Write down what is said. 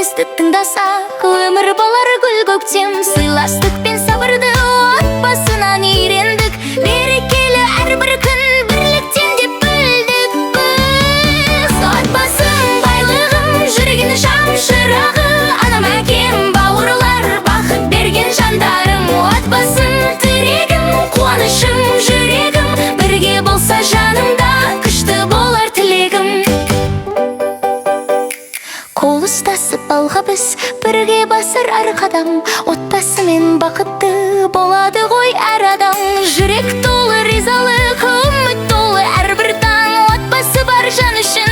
сөзді тыңдасақ, өмір болар гүл көктем. Сыйластық пен сабырды отбасынан үйрендік. Берекелі әрбір күн бірліктен деп бөлдік біз. Отбасым байлығым, жүрегін шамшырағы, анам әкем бауырлар, бақыт берген жандарым. Отбасым тірегім, қуанышым, жүрегім, бірге болса жанымда, күшті болар тілегім. Қол ұстасып алға біз, бірге басар әр қадам. Отбасымен бақытты болады ғой әр адам. Жүрек толы ризалық, үміт толы әрбір таң. Отбасы бар жан үшін